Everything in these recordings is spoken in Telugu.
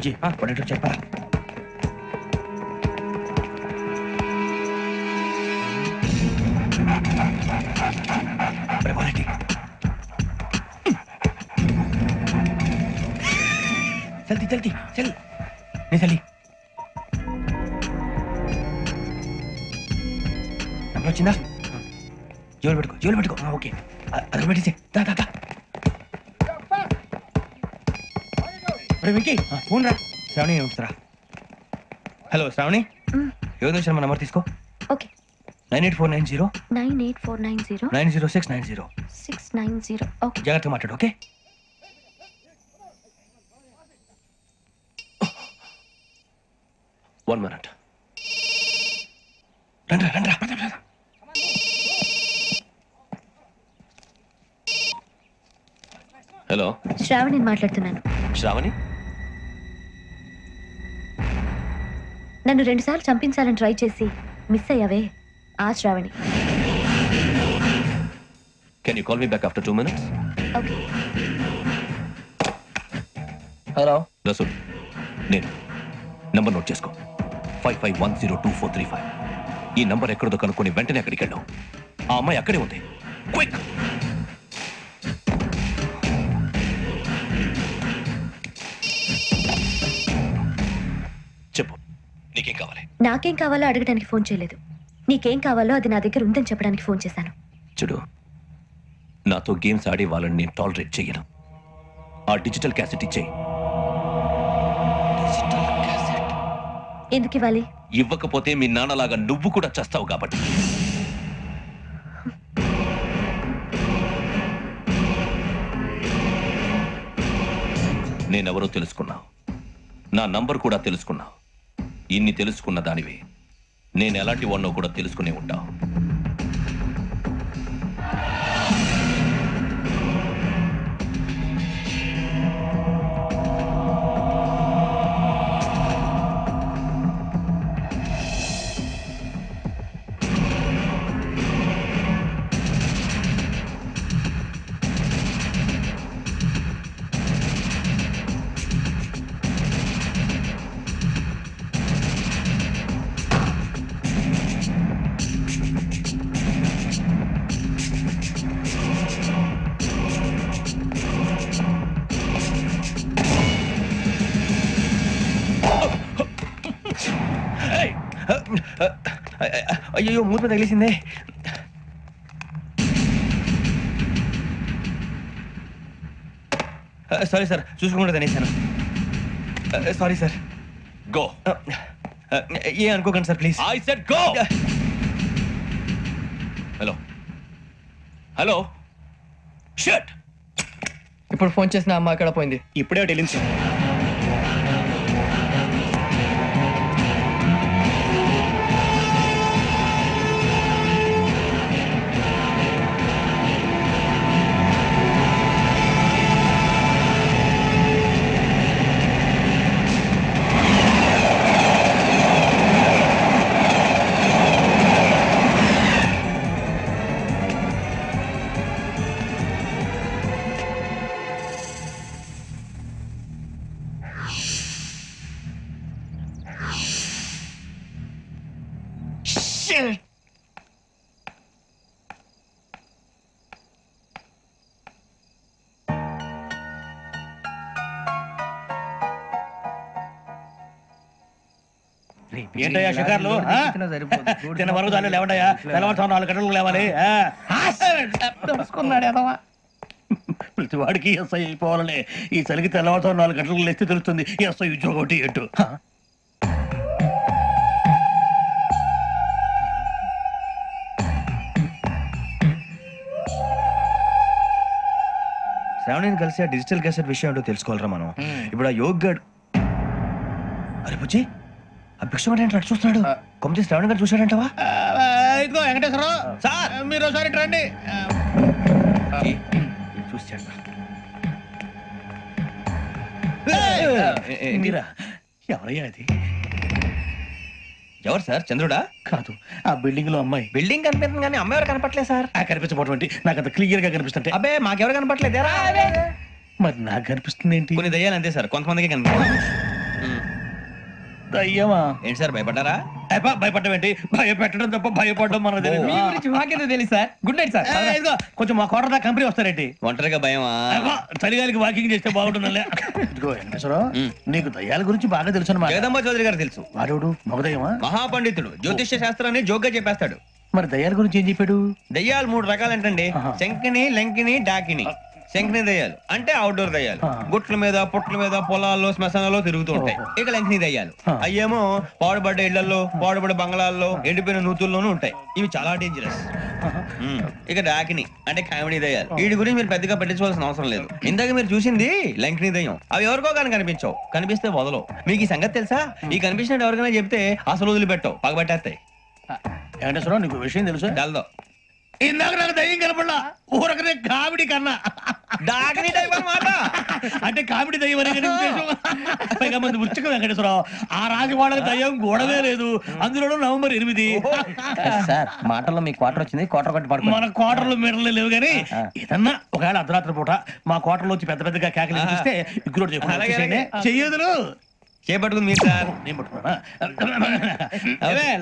బుజ్జి పడేటో చెప్పరా. జల్దీ జల్దీ చల్ నీ చల్లి నంబర్ వచ్చిందా? జోలు పెట్టుకో ఓకే అది పెట్టేసి దా దా వెంకీ ఫోన్ రా. శ్రావణి ఉంచుతారా? హలో శ్రావణి, యోగ శర్మ నంబర్ తీసుకో. ఓకే 98490 98490 90690 690. ఓకే జాగ్రత్తగా మాట్లాడు. Okay 1 minute. రండ్రా హలో శ్రావణి మాట్లాడుతున్నాను. శ్రావణి, నన్ను 2 సార్లు చంపించాలని ట్రై చేసి మిస్ అయ్యావే, ఆ Shravani. can you call me back after 2 minutes? Okay. Hello Rasool, నేను నంబర్ నోట్ చేసుకో. 55102435. ఈ నంబర్ ఎక్కడదో కనుక్కొని వెంటనే అక్కడికి వెళ్ళావు. ఆ అమ్మాయి అక్కడే ఉంది. క్విక్. చెప్పు, నీకేం కావాలి? నాకేం కావాలో అడగడానికి ఫోన్ చేయలేదు. నీకేం కావాలో అది నా దగ్గర ఉందని చెప్పడానికి ఫోన్ చేశాను. చూడు, నాతో గేమ్స్ ఆడే వాళ్ళని నేను టాలరేట్ చెయ్యను. ఆ డిజిటల్ క్యాసెట్ ఇచ్చేయి. ఎందుకు ఇవ్వాలి? ఇవ్వకపోతే మీ నాన్నలాగా నువ్వు కూడా చేస్తావు కాబట్టి. నేనెవరో తెలుసుకున్నావు, నా నంబర్ కూడా తెలుసుకున్నావు. ఇన్ని తెలుసుకున్న దానివి నేను ఎలాంటి వాడినో కూడా తెలుసుకునే ఉంటావు. అయ్యో మూత తగిలేసిందే. సారీ సార్, చూసుకోకుండా తినేసాను. Sorry sir. గో. ఏ అనుకోకండి sir please. I said go. Hello hello shut. ఇప్పుడు ఫోన్ చేసిన అమ్మ ఎక్కడ పోయింది? ఇప్పుడే వెళ్ళింది సార్. ఏంటయ్యా షికార్లు? తిన్న వరకు దాన్ని లేవండయ్యా. తెల్లవారుతాం 4 గంటలకు లేవాలి. ప్రతి వాడికి ఎస్ఐ అయిపోవాలని ఈ చలికి తెల్లవారుతాం 4 గంటలకు లేస్తే తెలుస్తుంది ఎస్ఐ ఉద్యోగం ఒకటి ఎటు. శ్రావణిని కలిసి ఆ డిజిటల్ క్యాసెట్ విషయం ఏంటో తెలుసుకోవాలరా మనం. ఇప్పుడు ఆ యోగ్ గడ్ అరే బుజ్జి ఆ భిక్షం అంటే అటు చూస్తున్నాడు. కొమ్మతి శ్రావణి గారు చూశాడంటవా? ఇదిగో వెంకటేశ్వరరావు సార్, మీరు ఒకసారి రండి. చూశాడు మీరా? ఎవరయ్యా అది? ఎవరు సార్? చంద్రుడా? కాదు, ఆ బిల్డింగ్ లో అమ్మాయి. బిల్డింగ్ కనిపిస్తుంది కానీ అమ్మాయి ఎవరు కనపట్లేదు సార్. కనిపించబోటువంటి నాకు అంత క్లియర్ గా కనిపిస్తుంటే. అబ్బే మాకెవరు కనపట్లేదు. మరి నాకు కనిపిస్తుంది ఏంటి? కొన్ని దయ్యాలు అంతే సార్, కొంతమందికి కనిపిస్తుంది. దయ్యమా? ఏంటి సార్ భయపడ్డారా? భయపడడం ఏంటి? భయపెట్టడం తప్ప భయపడడం మనకు తెలియదు. మీ గురించి మాకేదో తెలుసు సార్. Good night sir. ఇదిగో కొంచెం మా కోట దాకా కంపెనీ వస్తారేంటి? ఒంటరిగా భయమా? చలిగాలికి వాకింగ్ చేస్తే బాగుంటుందిలే. ఇదిగో వెంకటేశ్వరరావు, నీకు దయ్యాల గురించి బాగా తెలుసు అన్నమాట. జగదంబ చౌదరి గారు తెలుసు. వాడేవుడు మగదయ్యమా? మహాపండితుడు, జ్యోతిష్య శాస్త్రాన్ని జోగ్గా చెప్పేస్తాడు. మరి దయ్యాల గురించి ఏం చెప్పాడు? దయ్యాలు 3 రకాలంటండి. శంకిని, లంకిని, డాకిని. శంకిని దయ్యాలు అంటే అవుట్డోర్ దయ్యాలు, గుట్ల మీద పుట్ల మీద పొలాల్లో శ్మశానాల్లో తిరుగుతూ ఉంటాయి. ఇక లంకిని దయ్యాలు అయ్యేమో పాడుబడ్డ ఇళ్లలో, పాడుబడ్డ బంగ్లాల్లో, ఎండిపోయిన నూతుల్లోనూ ఉంటాయి. ఇవి చాలా డేంజరస్. ఇక డాకిని అంటే కామెడీ దయ్యాలు. వీటి గురించి మీరు పెద్దగా పట్టించుకోవాల్సిన అవసరం లేదు. ఇందాక మీరు చూసింది లంకిని దయ్యం. అవి ఎవరికో కానీ కనిపించవు, కనిపిస్తే వదలవు. మీకు ఈ సంగతి తెలుసా? ఈ కనిపించినట్టు ఎవరికైనా చెప్తే అసలు వదిలిపెట్టవు, పగబట్టేస్తాయి. వెంకటేశ్వరరావు, నీకు విషయం తెలుసు? డల్దో ఇందాక నాకు దయ్యం కనపడలా, ఊరకనే కామెడీ కన్నా. డాకిని టైప్ అన్నమాట. అంటే కామెడీ దయ్యం అనే కదా ఉద్దేశం. పైగా మంది ఉచ్చక వెంకటేశ్వరరావు, ఆ రాజవాడకి దయ్యం గొడవే లేదు. అందులోనూ నవంబర్ 8. సార్ మాటల్లో మీకు క్వార్టర్ వచ్చింది. క్వార్టర్ కొట్టి పడుకో. మన క్వార్టర్లో మీటర్లు లేవు కానీ ఏదన్నా ఒకవేళ అర్ధరాత్రి పూట మా క్వార్టర్లో వచ్చి పెద్ద పెద్దగా కేకలు చూస్తే ఇగ్గురు చెయ్యదులు చేపట్టుకుంది మీరు సార్. నేను పట్టుకున్నా.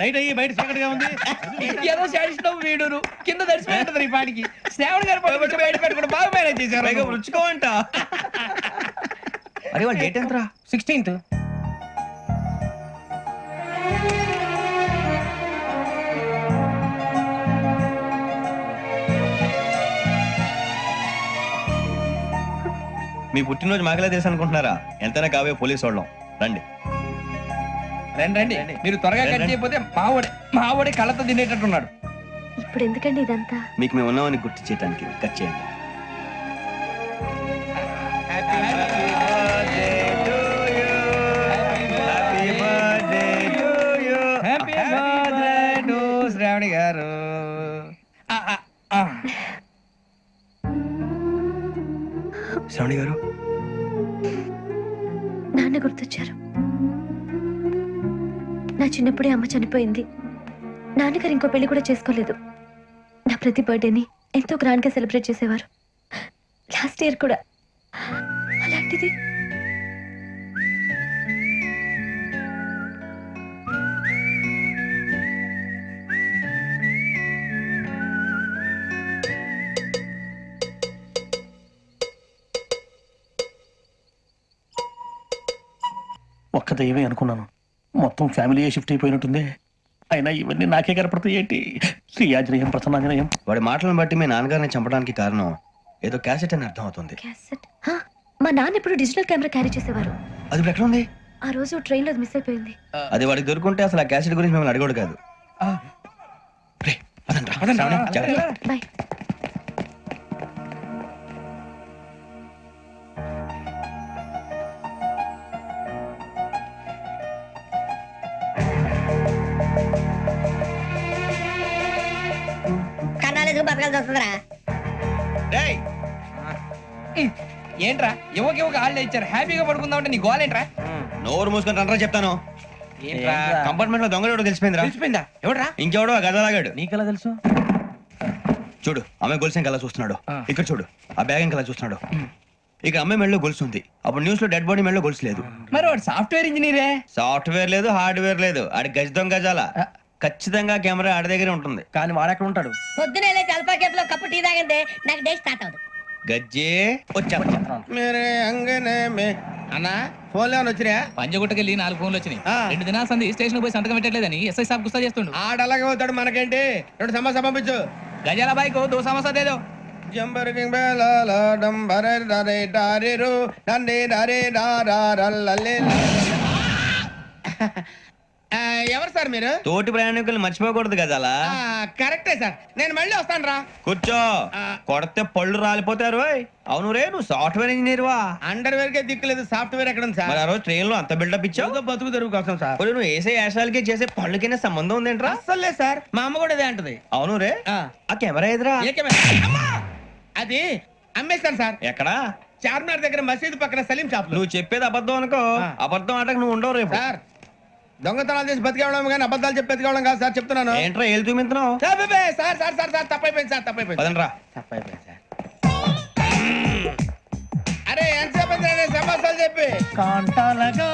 లైట్ అయ్యి బయట చీకటిగా ఉంది. ఏదో శాడిస్తాం వీడును కింద దర్శనం ఈ పాటికి. శ్రావణ్ గారు పట్టుకొచ్చి బయట పెట్టుకుంటే బాగా మేనేజ్ చేశారు. పైగా రుచుకోవంట. అరే వాళ్ళు డేట్ ఎంతరా? 16th. మీ పుట్టినరోజు మాకలే తెలుసు అనుకుంటున్నారా? ఎంతైనా కావే పోలీసు వాళ్ళం. రండి రండి మీరు త్వరగా కట్ చేయకపోతే మావోడే కళ్ళతో తినేటట్టున్నాడు. ఇప్పుడు ఎందుకండి ఇదంతా? మీకు మేము ఉన్నామని గుర్తు చేయడానికి కట్ చేయండి. శ్రావణి గారు శ్రావణి గారు నాన్న గుర్తొచ్చారు. నా చిన్నప్పుడే అమ్మ చనిపోయింది. నాన్నగారు ఇంకో పెళ్లి కూడా చేసుకోలేదు. నా ప్రతి బర్త్డేని ఎంతో గ్రాండ్ గా సెలబ్రేట్ చేసేవారు. లాస్ట్ ఇయర్ కూడా. అలాంటిది ఒక్క దయ్యమే అనుకున్నాను, మొత్తం ఫ్యామిలీ షిఫ్ట్ అయిపోయినట్టుంది. అయినా ఇవన్నీ నాకే కనపడతాయి ఏంటి? శ్రీ ఆంజనేయం ప్రసన్నాంజనేయం. వాడి మాటలను బట్టి మీ నాన్నగారిని చంపడానికి కారణం ఏదో క్యాసెట్ అని అర్థం అవుతుంది. క్యాసెట్. మా నాన్న ఎప్పుడు డిజిటల్ కెమెరా క్యారీ చేసేవారు. అది ఇప్పుడు ఎక్కడ ఉంది? ఆ రోజు ట్రైన్ లో మిస్ అయిపోయింది. అది వాడికి దొరుకుంటే అసలు ఆ క్యాసెట్ గురించి మిమ్మల్ని అడగడు కాదు. బాయ్. ఏంట్రా యువక హాలిడే ఇచ్చారు, హ్యాపీగా పడుకుందాం అంటే నీ గోల్ ఏంట్రా? నోరు మూసుకొని రండ్రా చెప్తాను. కంపార్ట్మెంట్ లో దొంగలు తెలిసిపోయిందిరా. తెలిసిపోయిందా? ఎవడ్రా? ఇంకెవడో గదలాగాడు. నీకెలా తెలుసు? చూడు, అమ్మాయి గొలుసు ఇంకలా చూస్తున్నాడు. ఇక్కడ చూడు, ఆ బ్యాగ్ ఇంకలా చూస్తున్నాడు. ఇక అమ్మాయి మెడలో గొలుసు ఉంది. అప్పుడు న్యూస్ లో డెడ్ బాడీ మెడలో గొలుసు లేదు. మరి వాడు సాఫ్ట్వేర్ ఇంజనీరే. సాఫ్ట్వేర్ లేదు, హార్డ్వేర్ లేదు. ఆడి గజ దొంగ గజాల. ఖచ్చితంగా కెమెరా ఆడి దగ్గరే ఉంటుంది. కానీ వాడెక్కడ ఉంటాడు? పొద్దునే లేచి అల్పా కేఫ్ లో కప్పు టీ తాగిందే నాకు డే స్టార్ట్ అవుతుంది. గజ్జే వచ్చా అన్నా ఫోన్ లో వచ్చినాయా? పంజగుట్టకెళ్ళి 4 ఫోన్లు వచ్చినాయి. 2 దినాల సంది స్టేషన్ పోయి సంతకం పెట్టలేదని ఎస్ఐ సాబ్ గుస్తా చేస్తుండు. ఆడలాగే పోతాడు, మనకేంటి? 2 సమస్య పంపించు. గజాల బైక్ 2 సమస్య దేదో. జంబరకింగ్ బేలాల డంబరే డరే డారిరు డండే డరే డారల్లలే. ఎవరు సార్ మీరు? తోటి ప్రయాణికులు మర్చిపోకూడదు గజాల. కరెక్టే సార్, నేను మళ్ళీ వస్తాను రా. కూర్చో, కొడితే పళ్ళు రాలిపోతారు. అవును రే, నువ్వు సాఫ్ట్వేర్ ఇంజనీర్ వా? అండర్ వేర్ కే దిక్కులేదు, సాఫ్ట్వేర్ ఎక్కడ ఉంది సార్? మరి ఆ రోజు ట్రైన్ లో అంత బిల్డప్ ఇచ్చావు. బతుకు తెరుగు కోసం సార్. ఇప్పుడు నువ్వు వేసే యాశాలకి చేసే పళ్ళకైనా సంబంధం ఉందేంట్రా? అస్సలు లేదు సార్, మా అమ్మ కూడా ఇదే అంటది. అవును రే, ఆ కెమెరా ఎదురా? అది అమ్మేస్తాను సార్. ఎక్కడా? చార్మినార్ దగ్గర మసీదు పక్కన సలీం షాప్. నువ్వు చెప్పేది అబద్ధం అనుకో. అబద్ధం ఆటకు నువ్వు ఉండవు రేపు. సార్, దొంగతనాలు చేసి బతికేవడం కానీ అబద్ధాలు చెప్పి బతికేవడం కాదు సార్, చెప్తున్నాను. ఏంట్రా ఏళ్ళు చూపించినావు? సార్ సార్ సార్ సార్ తప్పైపోయింది సార్, తప్పైపోయింది. పదండ్రా. తప్పైపోయింది సార్. అరే ఎంతసేపు సమస్యలు చెప్పి కాంటాలగా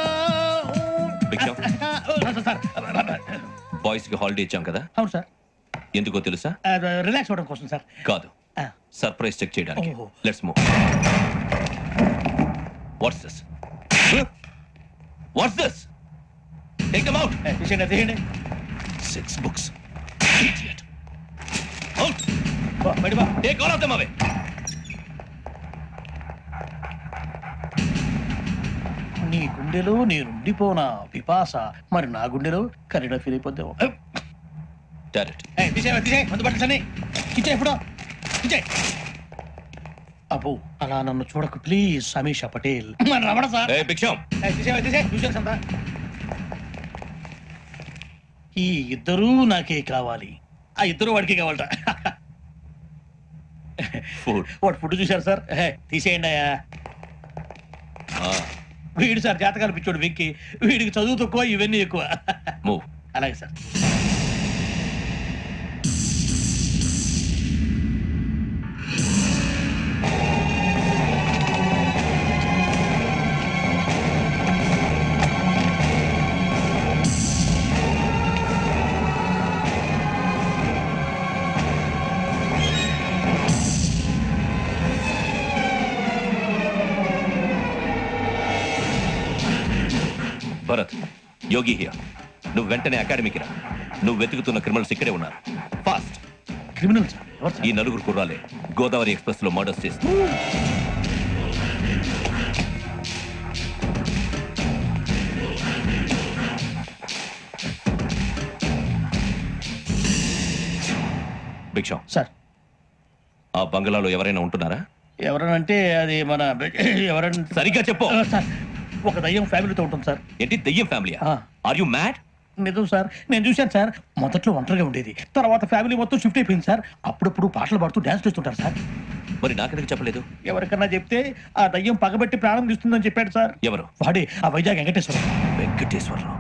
భిక్షం బాయ్స్ కి హాలిడే ఇచ్చాం కదా, అవును సార్. ఎందుకో తెలుసా? రిలాక్స్ అవ్వడం కోసం సార్. కాదు, సర్ప్రైజ్ చెక్ చేయడానికి. ఓహో. Let's move. What's this? What's this? Take them out. తీయండి. 6 books. Idiot. Out. బయట బా. Take all of them away. నీ గుండెలో నేనుండిపోనా పిపాస, మరి నా గుండెలో కరీడా ఫీల్ అయిపోద్దాం. Direct. అబ్బో అలా నన్ను చూడకు please Sameesha Patel. Ramana sir. Hey, Big Sham. ఈ ఇద్దరూ నాకే కావాలి, ఆ ఇద్దరు వాడికి కావాలట. Food. వాడు ఫుడ్ చూశారు సార్. తీసేయండి అయ్యా. వీడు సార్ జాతకాలు పిచ్చోడు వెక్కి, వీడికి చదువు తక్కువ ఇవన్నీ ఎక్కువ. Move. అలాగే సార్. Bharat, Yogi here. నువ్వు వెంటనే అకాడమీకి రా. నువ్వు వెతుకుతున్న క్రిమినల్స్ ఇక్కడే ఉన్నారు. ఫాస్ట్. Criminal sir? ఎవరు ఈ సార్? నలుగురు కుర్రాలే గోదావరి ఎక్స్ప్రెస్ లో మర్డర్స్ చేసి. భిక్షం, సార్ ఆ బంగ్లాలో ఎవరైనా ఉంటున్నారా? ఎవరనంటే అది మన ఎవరంటే సరిగ్గా చెప్పు. సార్ ఒక దయ్యం ఫ్యామిలీతో ఉంటుంది సార్. ఏంటి దెయ్యం ఫ్యామిలీ? Are you mad? నిజం సార్, నేను చూశాను సార్. మొదట్లో ఒంటరిగా ఉండేది, తర్వాత ఫ్యామిలీ మొత్తం షిఫ్ట్ అయిపోయింది సార్. అప్పుడప్పుడు పాటలు పాడుతూ డ్యాన్స్ చేస్తుంటారు సార్. మరి నాకెందుకు చెప్పలేదు? ఎవరికన్నా చెప్తే ఆ దయ్యం పగబెట్టి ప్రాణం తీస్తుందని చెప్పాడు సార్. ఎవరు? వాడే ఆ వైజాగ్ వెంకటేశ్వర. వెంకటేశ్వరరావు.